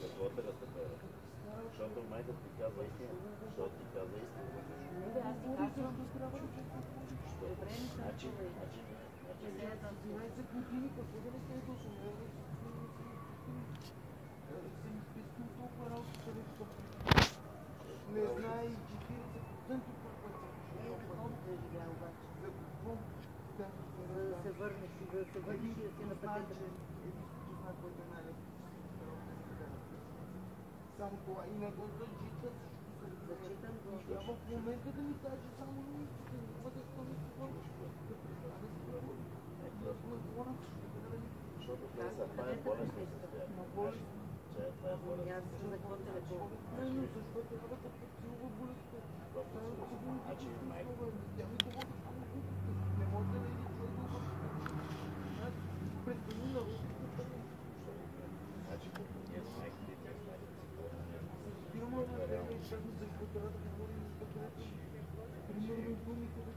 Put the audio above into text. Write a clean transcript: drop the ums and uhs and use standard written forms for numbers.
какво те разтъпява? Защото майката ти казва истина. Защото ти казва истина. Не, аз ти казвам. Добре, не съм чула. 12 години, какво да не сте дошли? Толкова работа не знае и 40% Какво да живя обаче? за какво? За да се върнеш и да си на пътека. Само това и не го зачитат. Зачитам го. Трябва в момента да ми каже само нищо, няма да стане това. Защото това е болестно състояние. Това е болестно. Аз за какво телефон? Защо трябва да подсилва болестта? Значи майка. Тя ми говори само глупости. Не може да види човек да го предпълни на руската. Значи, ние с майките и тя с майките си говорим. Фирма на тези, защо трябва да говорим за това? Примерно думите да